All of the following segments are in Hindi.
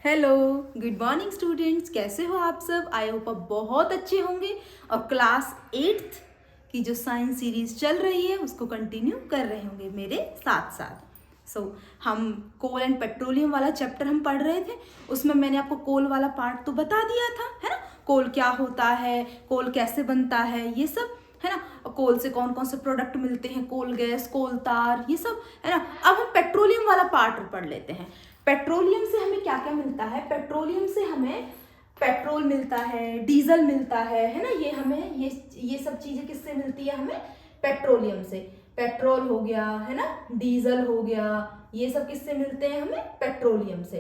Hello, good morning students. कैसे हो आप सब? आई होप आप बहुत अच्छे होंगे और क्लास 8th की जो साइंस सीरीज चल रही है उसको कंटिन्यू कर रहे होंगे मेरे साथ साथ। हम कोल एंड पेट्रोलियम वाला चैप्टर हम पढ़ रहे थे। उसमें मैंने आपको कोल वाला पार्ट तो बता दिया था, है ना। कोल क्या होता है, कोल कैसे बनता है, ये सब, है ना। और कोल से कौन कौन से प्रोडक्ट मिलते हैं, कोल गैस, कोल तार, ये सब, है ना। अब हम पेट्रोलियम वाला पार्ट पढ़ लेते हैं। पेट्रोलियम से हमें क्या क्या मिलता है? पेट्रोलियम से हमें पेट्रोल मिलता है, डीजल मिलता है ना। ये हमें ये सब चीजें किससे मिलती है? हमें पेट्रोलियम से। पेट्रोल हो गया, है ना, डीजल हो गया, ये सब किससे मिलते हैं? हमें पेट्रोलियम से।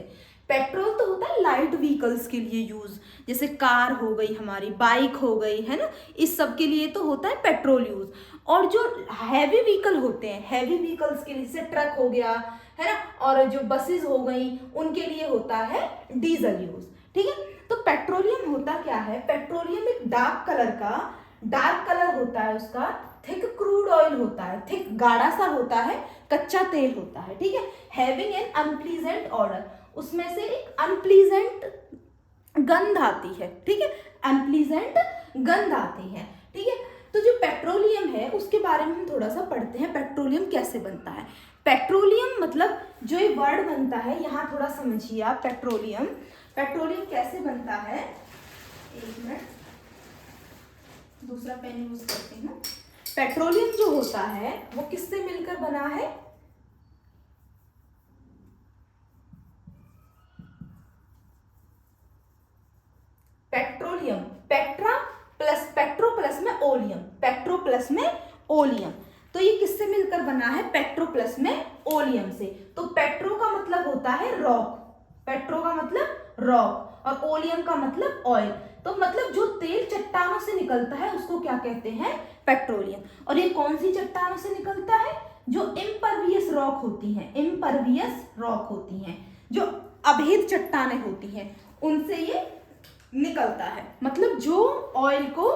पेट्रोल तो होता है लाइट व्हीकल्स के लिए यूज, जैसे कार हो गई, हमारी बाइक हो गई, है ना। इस सब के लिए तो होता है पेट्रोल यूज। और जो हैवी व्हीकल होते हैं, हैवी व्हीकल्स के लिए, जैसे ट्रक हो गया, है ना, और जो बसेस हो गई, उनके लिए होता है डीजल यूज। ठीक है। तो पेट्रोलियम होता क्या है? पेट्रोलियम एक डार्क कलर होता है उसका, थिक क्रूड ऑयल होता है, थिक गाढ़ा सा होता है, कच्चा तेल होता है। ठीक है। हैविंग एन अनप्लीजेंट ऑर्डर, उसमें से एक अनप्लीजेंट गंध आती है। ठीक है, अनप्लीजेंट गंध आती है। ठीक है। तो जो पेट्रोलियम है उसके बारे में हम थोड़ा सा पढ़ते हैं, पेट्रोलियम कैसे बनता है। पेट्रोलियम मतलब जो ये वर्ड बनता है, यहाँ थोड़ा समझिए आप। पेट्रोलियम कैसे बनता है? एक मिनट, दूसरा पेन यूज करती हूँ। पेट्रोलियम जो होता है वो किससे मिलकर बना है? पेट्रोलियम, पेट्रो प्लस में ओलियम, पेट्रो प्लस में ओलियम। तो ये किससे मिलकर बना है? पेट्रो प्लस में ओलियम से। तो पेट्रो का मतलब होता है रॉक, पेट्रो का मतलब रॉक, और ओलियम का मतलब ऑयल। तो मतलब जो तेल चट्टानों से निकलता है उसको क्या कहते हैं? पेट्रोलियम। और ये कौन सी चट्टानों से निकलता है? जो इम्परवियस रॉक होती हैं, इम्परवियस रॉक होती हैं, जो अभेद चट्टानें होती हैं, उनसे ये निकलता है। मतलब जो ऑयल को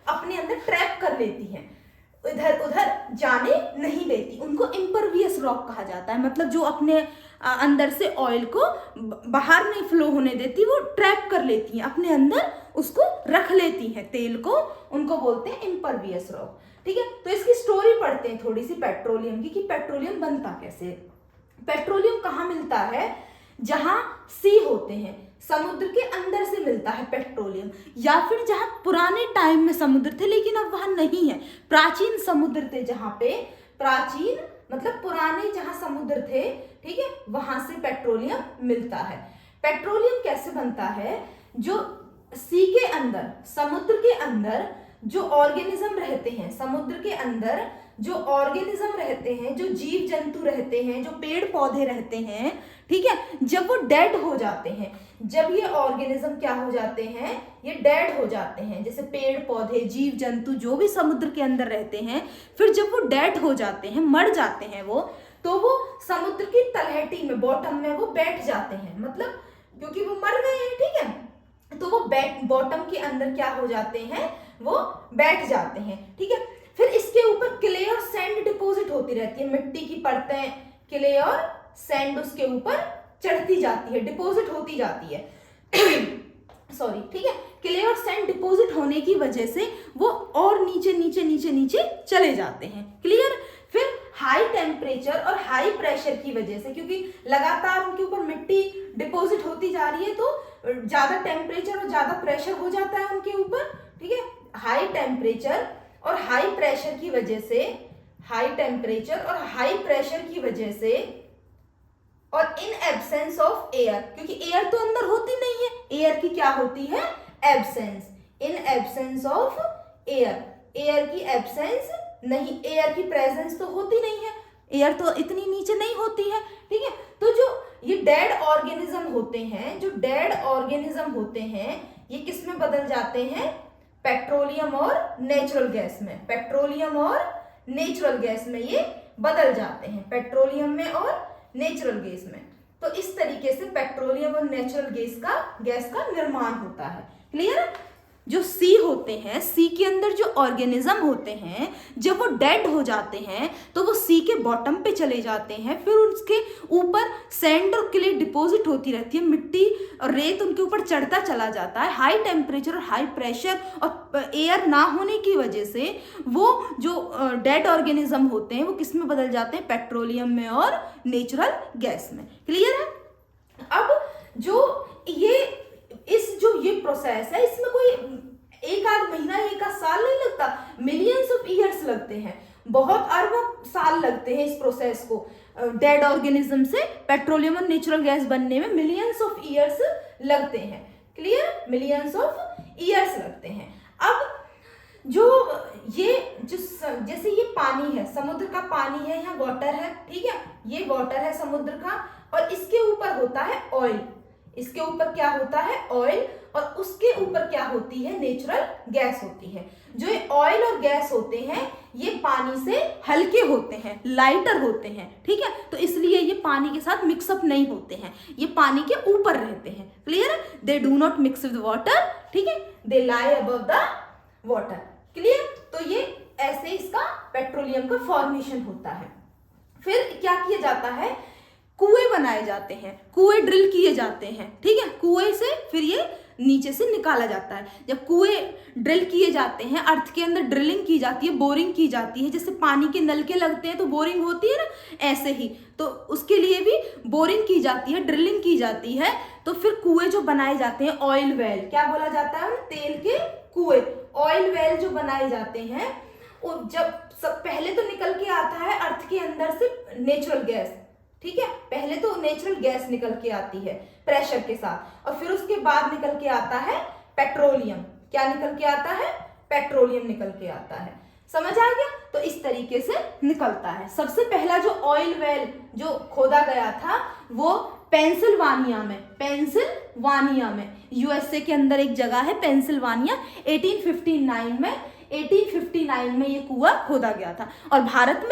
अपने अंदर ट्रैप कर लेती है, इधर उधर जाने नहीं देती, उनको इम्परवियस रॉक कहा जाता है। मतलब जो अपने अंदर से ऑयल को बाहर नहीं फ्लो होने देती, वो ट्रैप कर लेती हैं अपने अंदर, उसको रख लेती हैं तेल को, उनको बोलते हैं इम्परवियस रॉक। ठीक है। तो इसकी स्टोरी पढ़ते हैं थोड़ी सी पेट्रोलियम की, कि पेट्रोलियम बनता कैसे। पेट्रोलियम कहाँ मिलता है? जहां सी होते हैं, समुद्र के अंदर से मिलता है पेट्रोलियम। या फिर जहां पुराने टाइम में समुद्र थे लेकिन अब वहां नहीं है, प्राचीन समुद्र थे जहां पे, प्राचीन मतलब पुराने जहां समुद्र थे, ठीक है, वहां से पेट्रोलियम मिलता है। पेट्रोलियम कैसे बनता है? जो सी के अंदर, समुद्र के अंदर जो ऑर्गेनिज्म रहते हैं, समुद्र के अंदर जो ऑर्गेनिज्म रहते हैं, जो जीव जंतु रहते हैं, जो पेड़ पौधे रहते हैं, ठीक है, जब वो डेड हो जाते हैं, जब ये ऑर्गेनिज्म क्या हो जाते हैं? ये डेड हो जाते हैं। जैसे पेड़ पौधे, जीव जंतु जो भी समुद्र के अंदर रहते हैं, फिर जब वो डेड हो जाते हैं, मर जाते हैं वो, तो वो समुद्र की तलहटी में, बॉटम में वो बैठ जाते हैं। मतलब क्योंकि वो मर गए हैं, ठीक है, तो वो बॉटम के अंदर क्या हो जाते हैं? वो बैठ जाते हैं। ठीक है। फिर इसके ऊपर क्ले और सैंड डिपॉजिट होती रहती है, मिट्टी की परतें, क्ले और सैंड उसके ऊपर चढ़ती जाती है, डिपॉजिट होती जाती है। सॉरी, ठीक है। क्ले और सैंड डिपॉजिट होने की वजह से वो और नीचे नीचे नीचे नीचे चले जाते हैं। क्लियर। फिर हाई टेम्परेचर और हाई प्रेशर की वजह से, क्योंकि लगातार उनके ऊपर मिट्टी डिपॉजिट होती जा रही है, तो ज्यादा टेम्परेचर और ज्यादा प्रेशर हो जाता है उनके ऊपर। ठीक है। हाई टेम्परेचर और हाई प्रेशर की वजह से, हाई टेम्परेचर और हाई प्रेशर की वजह से, और इन एब्सेंस ऑफ एयर, क्योंकि एयर तो अंदर होती नहीं है, एयर की क्या होती है? Absence. In absence of air, air की एब्सेंस नहीं, एयर की प्रेजेंस तो होती नहीं है, एयर तो इतनी नीचे नहीं होती है। ठीक है। तो जो ये डेड ऑर्गेनिज्म होते हैं, जो डेड ऑर्गेनिज्म होते हैं, ये किस में बदल जाते हैं? पेट्रोलियम और नेचुरल गैस में, पेट्रोलियम और नेचुरल गैस में ये बदल जाते हैं, पेट्रोलियम में और नेचुरल गैस में। तो इस तरीके से पेट्रोलियम और नेचुरल गैस का निर्माण होता है। क्लियर? जो सी होते हैं, सी के अंदर जो ऑर्गेनिज्म होते हैं, जब वो डेड हो जाते हैं तो वो सी के बॉटम पे चले जाते हैं, फिर उसके ऊपर सैंड और क्ले डिपॉजिट होती रहती है, मिट्टी और रेत उनके ऊपर चढ़ता चला जाता है। हाई टेम्परेचर और हाई प्रेशर और एयर ना होने की वजह से वो जो डेड ऑर्गेनिज्म होते हैं वो किस में बदल जाते हैं, पेट्रोलियम में और नेचुरल गैस में। क्लियर है? अब जो ये प्रोसेस है, इसमें कोई एक आध महीना, एक आध साल नहीं लगता, मिलियंस ऑफ ईयर्स लगते हैं, बहुत अरबों साल लगते हैं इस प्रोसेस को। डेड ऑर्गेनिज्म से पेट्रोलियम और नेचुरल गैस बनने में मिलियंस ऑफ ईयर्स लगते हैं। क्लियर? मिलियंस ऑफ ईयर्स लगते हैं। अब जैसे ये पानी है, समुद्र का पानी है, यहाँ वाटर है, ठीक है, ये वाटर है समुद्र का, और इसके ऊपर होता है ऑयल। इसके ऊपर क्या होता है? ऑयल, और उसके ऊपर क्या होती है? नेचुरल गैस होती है। जो ये ऑयल और गैस होते हैं ये पानी से हल्के होते हैं, लाइटर होते हैं, ठीक है, तो इसलिए ये पानी के साथ मिक्सअप नहीं होते हैं, ये पानी के ऊपर रहते हैं। क्लियर है? They do not mix with water, ठीक है, दे लाई अबव द वाटर। क्लियर? तो ये ऐसे इसका पेट्रोलियम का फॉर्मेशन होता है। फिर क्या किया जाता है? कुएं बनाए जाते हैं, कुएं ड्रिल किए जाते हैं, ठीक है, कुएं से फिर ये नीचे से निकाला जाता है। जब कुएं ड्रिल किए जाते हैं, अर्थ के अंदर ड्रिलिंग की जाती है, बोरिंग की जाती है, जैसे पानी के नल के लगते हैं तो बोरिंग होती है ना, ऐसे ही तो उसके लिए भी बोरिंग की जाती है, ड्रिलिंग की जाती है। तो फिर कुएं जो बनाए जाते हैं, ऑयल वेल, क्या बोला जाता है? तेल के कुएं, ऑयल वेल जो बनाए जाते हैं, वो जब सब पहले तो निकल के आता है अर्थ के अंदर से नेचुरल गैस, ठीक है, पहले तो नेचुरल गैस निकल के आती है प्रेशर के साथ, और फिर उसके बाद निकल के आता है पेट्रोलियम। क्या निकल के आता है? पेट्रोलियम निकल के आता है। समझ आ गया? तो इस तरीके से निकलता है। सबसे पहला जो ऑयल वेल जो खोदा गया था वो पेंसिल्वानिया में, यूएसए के अंदर एक जगह है पेंसिल्वानिया, 1859 में ये कुआं खोदा गया था। और भारत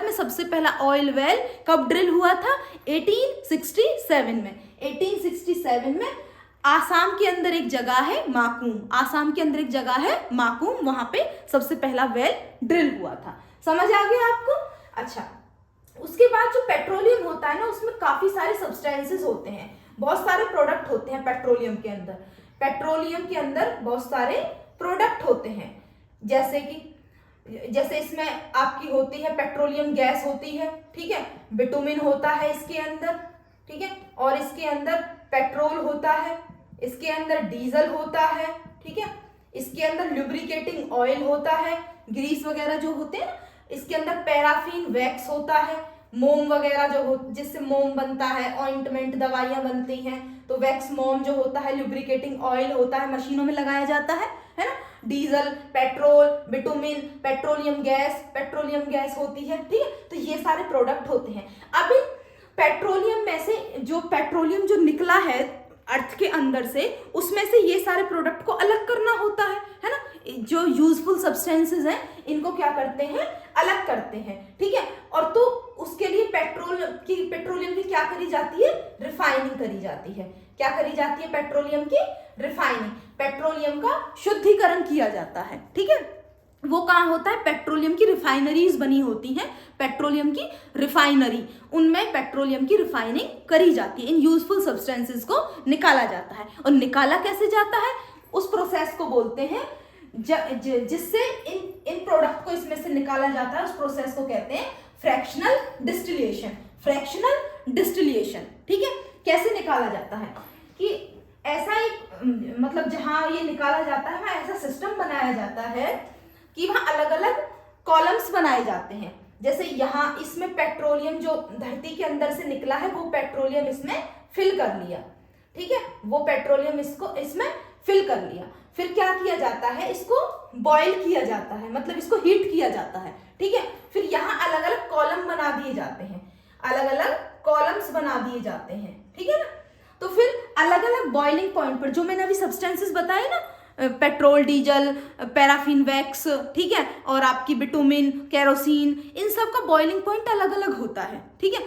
में सबसे पहला ऑयल वेल कब ड्रिल हुआ था? 1867 में आसाम के अंदर एक जगह है माकूम, वहां पे सबसे पहला वेल ड्रिल हुआ था। समझ आ गया आपको? अच्छा, उसके बाद जो पेट्रोलियम होता है ना, उसमें काफी सारे सब्सटेंसेस होते हैं, बहुत सारे प्रोडक्ट होते हैं पेट्रोलियम के अंदर बहुत सारे प्रोडक्ट होते हैं, जैसे इसमें आपकी होती है पेट्रोलियम गैस होती है, ठीक है, बिटुमिन होता है इसके अंदर, ठीक है, और इसके अंदर पेट्रोल होता है, इसके अंदर डीजल होता है, ठीक है, इसके अंदर लुब्रिकेटिंग ऑयल होता है, ग्रीस वगैरह जो होते हैं, इसके अंदर पैराफिन वैक्स होता है, मोम वगैरह जो हो जिससे मोम बनता है, ऑइंटमेंट दवाइयां बनती हैं, तो वैक्स मोम जो होता है, लुब्रिकेटिंग ऑयल होता है, मशीनों में लगाया जाता है ना, diesel, petrol, bitumen, petroleum gas होती है, ठीक है, तो ये सारे प्रोडक्ट होते हैं। अब इन पेट्रोलियम में से जो पेट्रोलियम जो निकला है अर्थ के अंदर से, उसमें से ये सारे प्रोडक्ट को अलग करना होता है ना, जो यूजफुल सब्सटेंसेस हैं इनको क्या करते हैं? अलग करते हैं, ठीक है, और तो उसके लिए पेट्रोलियम की क्या करी जाती है? रिफाइनिंग करी जाती है। क्या करी जाती है? पेट्रोलियम की रिफाइनिंग, पेट्रोलियम का शुद्धिकरण किया जाता है, ठीक है। वो कहाँ होता है? पेट्रोलियम की रिफाइनरीज बनी होती हैं, पेट्रोलियम की रिफाइनरी, उनमें पेट्रोलियम की रिफाइनिंग करी जाती है, इन यूजफुल सब्सटेंसेस को निकाला जाता है। और निकाला कैसे जाता है? उस प्रोसेस को बोलते हैं जिससे इन प्रोडक्ट को इसमें से निकाला जाता है, उस प्रोसेस को कहते हैं फ्रैक्शनल डिस्टिलिएशन, ठीक है। कैसे निकाला जाता है कि ऐसा एक मतलब जहां ये निकाला जाता है वहां ऐसा सिस्टम बनाया जाता है कि वहां अलग अलग कॉलम्स बनाए जाते हैं। जैसे यहाँ इसमें पेट्रोलियम जो धरती के अंदर से निकला है वो पेट्रोलियम इसमें फिल कर लिया, ठीक है, वो पेट्रोलियम इसमें फिल कर लिया। फिर क्या किया जाता है? इसको बॉयल किया जाता है, मतलब इसको हीट किया जाता है, ठीक है। फिर यहाँ अलग अलग कॉलम बना दिए जाते हैं, अलग अलग कॉलम्स बना दिए जाते हैं, ठीक है ना। तो फिर अलग अलग बॉइलिंग पॉइंट पर जो मैंने अभी सब्सटेंसेस बताए ना, पेट्रोल, डीजल, पैराफिन वैक्स, ठीक है, और आपकी बिटुमिन, केरोसिन, इन सब का बॉइलिंग पॉइंट अलग अलग होता है, ठीक है,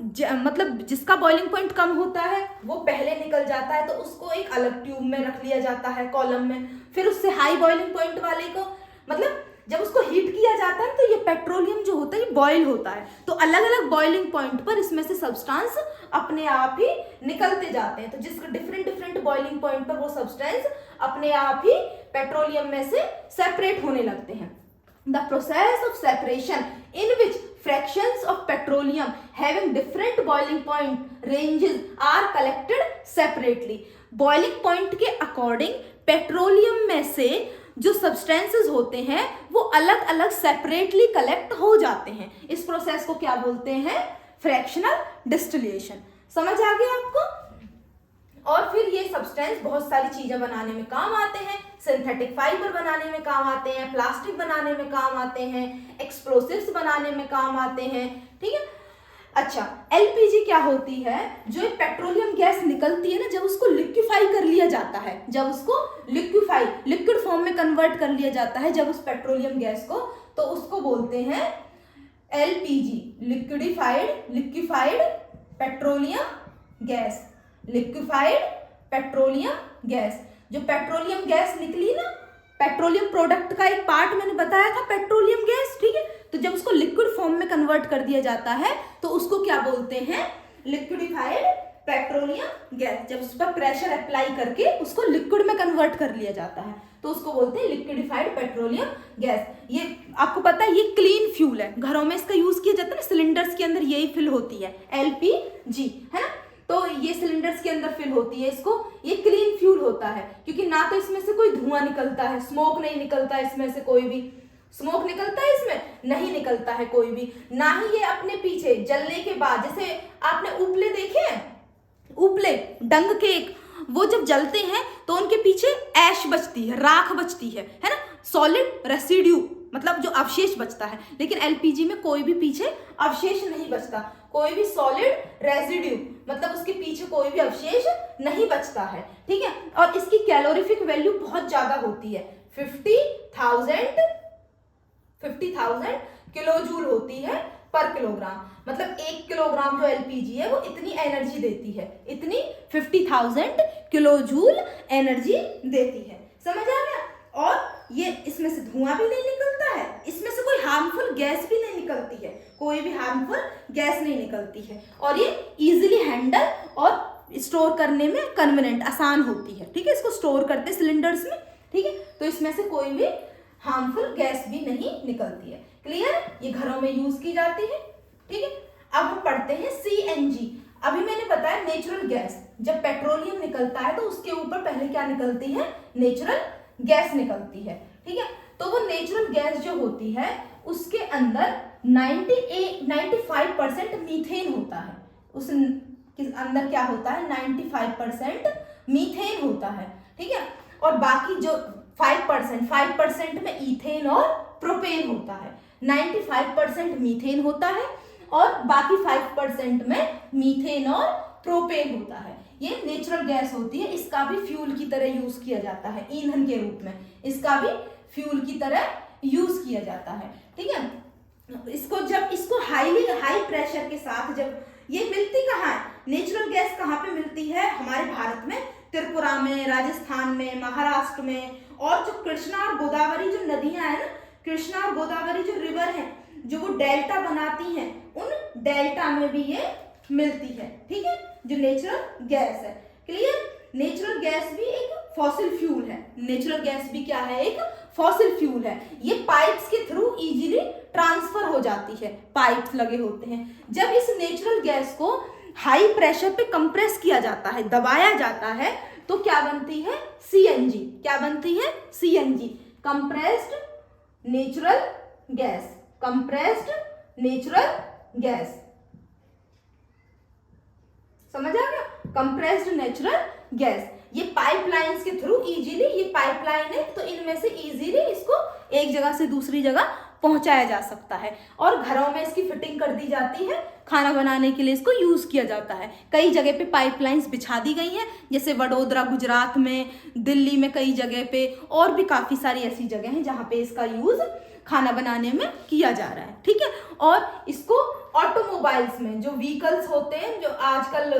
मतलब जिसका बॉइलिंग पॉइंट कम होता है वो पहले निकल जाता है, तो उसको एक अलग ट्यूब में रख लिया जाता है, कॉलम में। फिर उससे हाई बॉइलिंग पॉइंट वाले को, मतलब जब उसको हीट किया जाता है तो ये पेट्रोलियम जो होता है ये बॉयल होता है, तो अलग अलग बॉइलिंग पॉइंट पर इसमें से सब्सटेंस अपने आप ही निकलते जाते हैं। तो जिस डिफरेंट डिफरेंट बॉइलिंग पॉइंट पर वो सब्सटेंस अपने आप ही पेट्रोलियम में से सेपरेट होने लगते हैं। The process of separation in which fractions of petroleum having different boiling point ranges are collected separately. Boiling point के according पेट्रोलियम में से जो सब्सटेंसेस होते हैं वो अलग अलग सेपरेटली कलेक्ट हो जाते हैं। इस प्रोसेस को क्या बोलते हैं? Fractional distillation. समझ आ गया आपको? और फिर ये सब्सटेंस बहुत सारी चीजें बनाने में काम आते हैं, सिंथेटिक फाइबर बनाने में काम आते हैं, प्लास्टिक बनाने में काम आते हैं, एक्सप्लोसिव्स बनाने में काम आते हैं, ठीक है। अच्छा, एलपीजी क्या होती है? जो एक पेट्रोलियम गैस निकलती है ना, जब उसको लिक्विफाई कर लिया जाता है, जब उसको लिक्विड फॉर्म में कन्वर्ट कर लिया जाता है जब उस पेट्रोलियम गैस को, तो उसको बोलते हैं LPG, liquefied petroleum gas. Liquefied petroleum gas. जो पेट्रोलियम गैस निकली ना, पेट्रोलियम प्रोडक्ट का एक पार्ट मैंने बताया था पेट्रोलियम गैस, ठीक है। तो जब उसको लिक्विड फॉर्म में कन्वर्ट कर दिया जाता है तो उसको क्या बोलते हैं? Liquefied petroleum gas. जब उस पर प्रेशर अप्लाई करके उसको लिक्विड में कन्वर्ट कर लिया जाता है तो उसको बोलते हैं लिक्विडिफाइड पेट्रोलियम गैस। ये आपको पता है ये क्लीन फ्यूल है, घरों में इसका यूज किया जाता है ना, सिलेंडर्स के अंदर यही फिल होती है, एलपीजी, है ना। तो ये सिलेंडर्स के अंदर फिल होती है, इसको ये क्लीन फ्यूल होता है क्योंकि ना तो इसमें से कोई धुआं निकलता है, स्मोक नहीं निकलता है, इसमें से कोई भी स्मोक निकलता है, इसमें नहीं निकलता है कोई भी, ना ही ये अपने पीछे जलने के बाद, जैसे आपने उपले देखे हैं, उपले डंग केक, वो जब जलते हैं तो उनके पीछे ऐश बचती है, राख बचती है ना, सॉलिड रेसिड्यू, मतलब जो अवशेष बचता है। लेकिन एलपीजी में कोई भी पीछे अवशेष नहीं बचता, कोई भी सॉलिड रेसिड्यू, मतलब उसके पीछे कोई भी अवशेष नहीं बचता है, ठीक है। और इसकी कैलोरीफिक वैल्यू बहुत ज्यादा होती है, 50,000 किलोजूल होती है पर किलोग्राम। मतलब 1 किलोग्राम जो एलपीजी है वो इतनी एनर्जी देती है, इतनी 50,000 किलोजूल एनर्जी देती है। समझ आ गया? और ये इसमें से धुआं भी नहीं निकलता है, इसमें से कोई हार्मफुल गैस भी नहीं निकलती है, कोई भी हार्मफुल गैस नहीं निकलती है, और ये इजीली हैंडल और स्टोर करने में कन्वीनियंट, आसान होती है, ठीक है। इसको स्टोर करते सिलेंडर्स में, ठीक है, तो इसमें से कोई भी हार्मफुल गैस भी नहीं निकलती है। क्लियर? ये घरों में यूज की जाती है, ठीक है। अब हम पढ़ते हैं सीएनजी। अभी मैंने बताया नेचुरल गैस, जब पेट्रोलियम निकलता है तो उसके ऊपर पहले क्या निकलती है? नेचुरल गैस निकलती है, ठीक है। तो वो नेचुरल गैस जो होती है उसके अंदर 95% मीथेन होता है, उस अंदर क्या होता है? 95% मीथेन होता है, ठीक है। और बाकी जो 5% में इथेन और प्रोपेन होता है। 95% मीथेन होता है और बाकी 5% में मीथेन और प्रोपेन होता है। ये नेचुरल गैस होती है, इसका भी फ्यूल की तरह यूज किया जाता है, ईंधन के रूप में इसका भी फ्यूल की तरह यूज किया जाता है, ठीक है। इसको हाई प्रेशर के साथ जब ये मिलती कहाँ है? नेचुरल गैस कहाँ पे मिलती है? हमारे भारत में त्रिपुरा में, राजस्थान में, महाराष्ट्र में, और जो कृष्णा और गोदावरी जो नदियां हैं ना, कृष्णा और गोदावरी जो रिवर है, जो वो डेल्टा बनाती हैं, उन डेल्टा में भी ये मिलती है, ठीक है, जो नेचुरल गैस है। क्लियर? नेचुरल गैस भी एक फॉसिल फ्यूल है, नेचुरल गैस भी क्या है? एक फॉसिल फ्यूल है। ये पाइप्स के थ्रू इजीली ट्रांसफर हो जाती है, पाइप्स लगे होते हैं। जब इस नेचुरल गैस को हाई प्रेशर पे कंप्रेस किया जाता है, दबाया जाता है, तो क्या बनती है? सीएनजी। क्या बनती है? CNG, compressed natural gas, compressed natural gas. समझ आ गया? Compressed natural gas. ये पाइपलाइंस के थ्रू इजीली, ये पाइपलाइन है तो इनमें से इजीली इसको एक जगह से दूसरी जगह पहुंचाया जा सकता है, और घरों में इसकी फिटिंग कर दी जाती है, खाना बनाने के लिए इसको यूज किया जाता है। कई जगह पे पाइपलाइंस बिछा दी गई हैं, जैसे वडोदरा गुजरात में, दिल्ली में कई जगह पे, और भी काफी सारी ऐसी जगह हैं जहाँ पे इसका यूज खाना बनाने में किया जा रहा है, ठीक है। और इसको ऑटोमोबाइल्स में, जो व्हीकल्स होते हैं, जो आजकल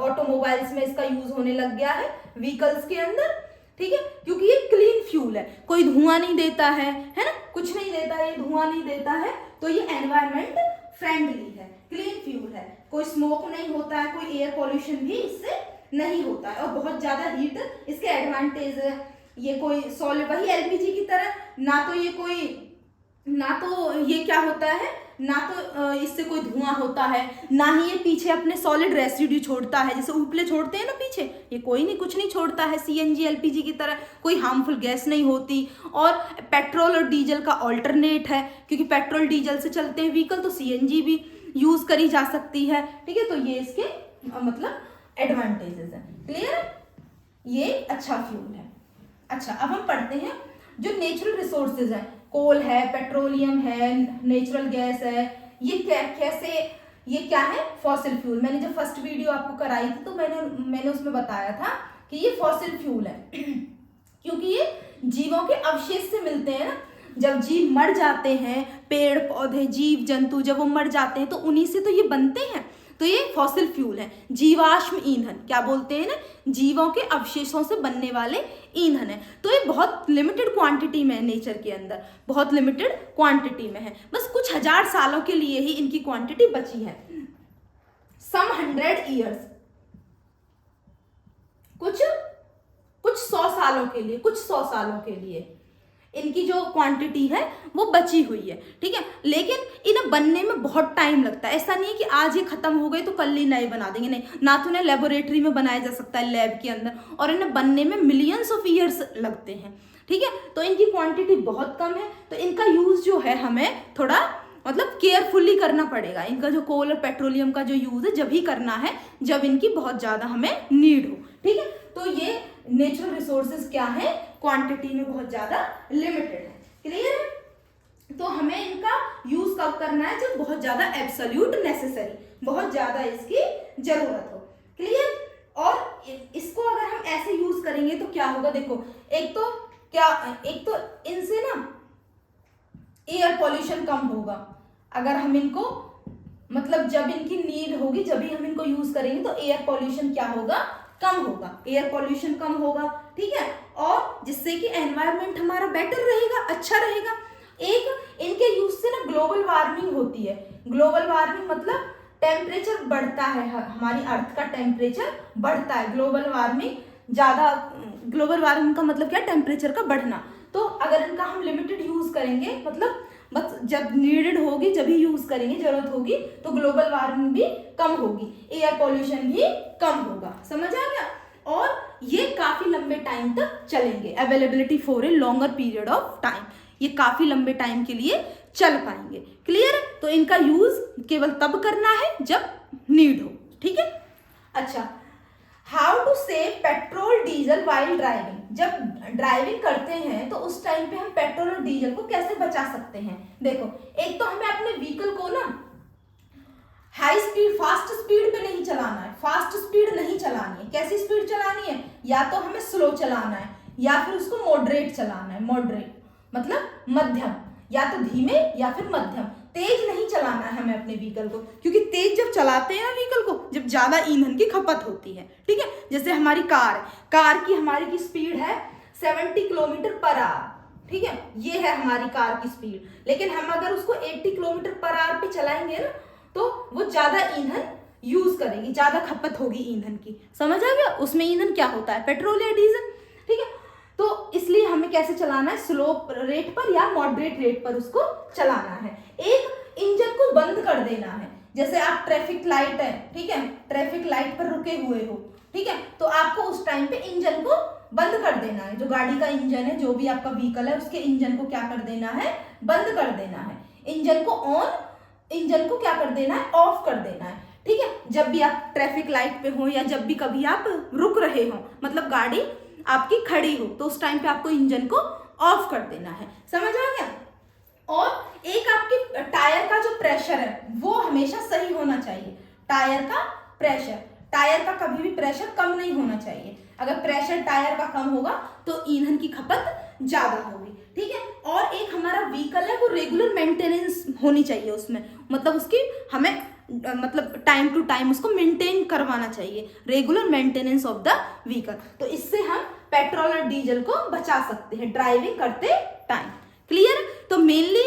ऑटोमोबाइल्स में इसका यूज होने लग गया है, व्हीकल्स के अंदर, ठीक है, क्योंकि ये क्लीन फ्यूल है, कोई धुआं नहीं देता है ना, कुछ नहीं देता है, ये धुआं नहीं देता है, तो ये एनवायरमेंट फ्रेंडली है, क्लीन फ्यूल है, कोई स्मोक नहीं होता है, कोई एयर पॉल्यूशन भी इससे नहीं होता है, और बहुत ज्यादा हीट इसके एडवांटेज है। ये कोई सॉलिड, वही एलपीजी की तरह, ना तो ये क्या होता है, ना तो इससे कोई धुआं होता है, ना ही ये पीछे अपने सॉलिड रेसिड्यू छोड़ता है, जैसे उपले छोड़ते हैं ना पीछे, ये कोई नहीं, कुछ नहीं छोड़ता है। सीएनजी एलपीजी की तरह कोई हार्मफुल गैस नहीं होती। और पेट्रोल और डीजल का ऑल्टरनेट है, क्योंकि पेट्रोल डीजल से चलते हैं व्हीकल, तो सीएनजी भी यूज करी जा सकती है, ठीक है। तो ये इसके मतलब एडवांटेजेस है, क्लियर, ये अच्छा फ्यूल है। अच्छा, अब हम पढ़ते हैं जो नेचुरल रिसोर्सेज है, कोल है, पेट्रोलियम है, नेचुरल गैस है, ये कैसे, ये क्या है, फॉसिल फ्यूल। मैंने जब फर्स्ट वीडियो आपको कराई थी तो मैंने उसमें बताया था कि ये फॉसिल फ्यूल है क्योंकि ये जीवों के अवशेष से मिलते हैं ना, जब जीव मर जाते हैं, पेड़ पौधे जीव जंतु जब वो मर जाते हैं तो उन्हीं से तो ये बनते हैं, तो ये फॉसिल फ्यूल है, जीवाश्म ईंधन, क्या बोलते हैं ना, जीवों के अवशेषों से बनने वाले ईंधन है। तो ये बहुत लिमिटेड क्वांटिटी में है, नेचर के अंदर बहुत लिमिटेड क्वांटिटी में है, बस कुछ हजार सालों के लिए ही इनकी क्वांटिटी बची है, सम 100 ईयर्स, कुछ 100 सालों के लिए, कुछ 100 सालों के लिए इनकी जो क्वांटिटी है वो बची हुई है, ठीक है। लेकिन इन्हें बनने में बहुत टाइम लगता है, ऐसा नहीं है कि आज ये खत्म हो गए तो कल ही नए बना देंगे, नहीं, ना तो इन्हें लेबोरेटरी में बनाया जा सकता है, लैब के अंदर, और इन्हें बनने में मिलियंस ऑफ ईयर्स लगते हैं, ठीक है। तो इनकी क्वांटिटी बहुत कम है, तो इनका यूज जो है हमें थोड़ा मतलब केयरफुली करना पड़ेगा। इनका जो कोल और पेट्रोलियम का जो यूज है जब ही करना है जब इनकी बहुत ज्यादा हमें नीड हो, ठीक है। तो ये नेचुरल रिसोर्सेज क्या है, क्वांटिटी में बहुत ज्यादा लिमिटेड है, क्लियर है। तो हमें इनका यूज कब करना है, जब बहुत ज्यादा एब्सोल्यूट नेसेसरी, बहुत ज्यादा इसकी जरूरत हो, क्लियर। और इसको अगर हम ऐसे यूज करेंगे तो क्या होगा, देखो, एक तो इनसे ना एयर पॉल्यूशन कम होगा, अगर हम इनको मतलब जब इनकी नीड होगी जब भी हम इनको यूज करेंगे तो एयर पॉल्यूशन क्या होगा, कम होगा, एयर पॉल्यूशन कम होगा, ठीक है। और जिससे कि एनवायरनमेंट हमारा बेटर रहेगा, अच्छा रहेगा। एक इनके यूज से ना ग्लोबल वार्मिंग होती है, ग्लोबल वार्मिंग मतलब टेम्परेचर बढ़ता है, हमारी अर्थ का टेम्परेचर बढ़ता है, ग्लोबल वार्मिंग का मतलब क्या, टेम्परेचर का बढ़ना। तो अगर इनका हम लिमिटेड यूज करेंगे, मतलब बस जब नीडेड होगी जब ही यूज करेंगे, जरूरत होगी, तो ग्लोबल वार्मिंग भी कम होगी, एयर पॉल्यूशन भी कम होगा, समझ आ गया। और ये काफी लंबे टाइम तक चलेंगे, availability for a longer period of time, ये काफी लंबे टाइम के लिए चल पाएंगे, क्लियर है। तो इनका यूज केवल तब करना है जब नीड हो, ठीक है। अच्छा, how to save petrol diesel while driving, जब ड्राइविंग करते हैं तो उस टाइम पे हम पेट्रोल और डीजल को कैसे बचा सकते हैं। देखो, एक तो हमें अपने व्हीकल को ना हाई स्पीड, फास्ट स्पीड पे नहीं चलाना है, फास्ट स्पीड नहीं चलानी है। कैसी स्पीड चलानी है, या तो हमें स्लो चलाना है या फिर उसको मॉडरेट चलाना है, मॉडरेट मतलब मध्यम, या तो धीमे या फिर मध्यम, तेज नहीं चलाना है हमें अपने व्हीकल को, क्योंकि तेज जब चलाते हैं ना व्हीकल को, जब ज्यादा ईंधन की खपत होती है, ठीक है। जैसे हमारी कार की हमारी की स्पीड है 70 किलोमीटर पर आवर, ठीक है, ये है हमारी कार की स्पीड। लेकिन हम अगर उसको 80 किलोमीटर पर आवर पे चलाएंगे ना तो वो ज्यादा ईंधन यूज करेगी, ज्यादा खपत होगी ईंधन की, समझ आ गया। उसमें ईंधन क्या होता है, पेट्रोल या डीजल, ठीक है। तो इसलिए हमें कैसे चलाना है, स्लो रेट पर या मॉडरेट रेट पर उसको चलाना है। एक इंजन को बंद कर देना है, जैसे आप ट्रैफिक लाइट है, ठीक है, ट्रैफिक लाइट पर रुके हुए हो, ठीक है, तो आपको उस टाइम पे इंजन को बंद कर देना है। जो गाड़ी का इंजन है, जो भी आपका व्हीकल है, उसके इंजन को क्या कर देना है, बंद कर देना है। इंजन को क्या कर देना है, ऑफ कर देना है, ठीक है। जब भी आप ट्रैफिक लाइट पे हो या जब भी कभी आप रुक रहे हो, मतलब गाड़ी आपकी खड़ी हो, तो उस टाइम पे आपको इंजन को ऑफ कर देना है, समझ आ गया। और एक आपके टायर का जो प्रेशर है वो हमेशा सही होना चाहिए, टायर का कभी भी प्रेशर कम नहीं होना चाहिए। अगर प्रेशर टायर का कम होगा तो ईंधन की खपत ज्यादा होगी, ठीक है। और एक हमारा व्हीकल है वो रेगुलर मेंटेनेंस होनी चाहिए उसमें, मतलब उसकी हमें मतलब टाइम टू टाइम उसको मेंटेन करवाना चाहिए, regular maintenance of the vehicle. तो इससे हम पेट्रोल और डीजल को बचा सकते हैं ड्राइविंग करते टाइम। क्लियर। तो मेनली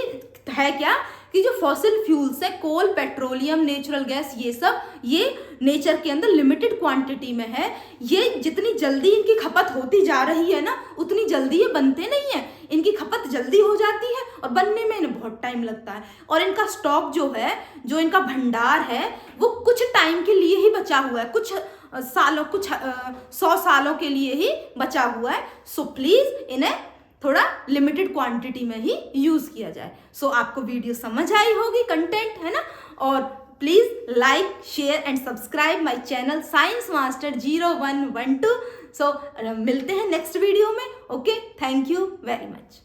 है क्या कि जो फॉसिल फ्यूल्स है, कोल, पेट्रोलियम, नेचुरल गैस, ये सब ये नेचर के अंदर लिमिटेड क्वांटिटी में है। ये जितनी जल्दी इनकी खपत होती जा रही है ना, उतनी जल्दी ये बनते नहीं है। इनकी खपत जल्दी हो जाती है और बनने में इन्हें बहुत टाइम लगता है। और इनका स्टॉक जो है, जो इनका भंडार है, वो कुछ टाइम के लिए ही बचा हुआ है, कुछ सालों, कुछ 100 सालों के लिए ही बचा हुआ है। सो प्लीज इन्हें थोड़ा लिमिटेड क्वांटिटी में ही यूज किया जाए। सो आपको वीडियो समझ आई होगी, कंटेंट है ना। और please like, share and subscribe my channel science master 0112। सो मिलते हैं नेक्स्ट वीडियो में। Okay, thank you very much.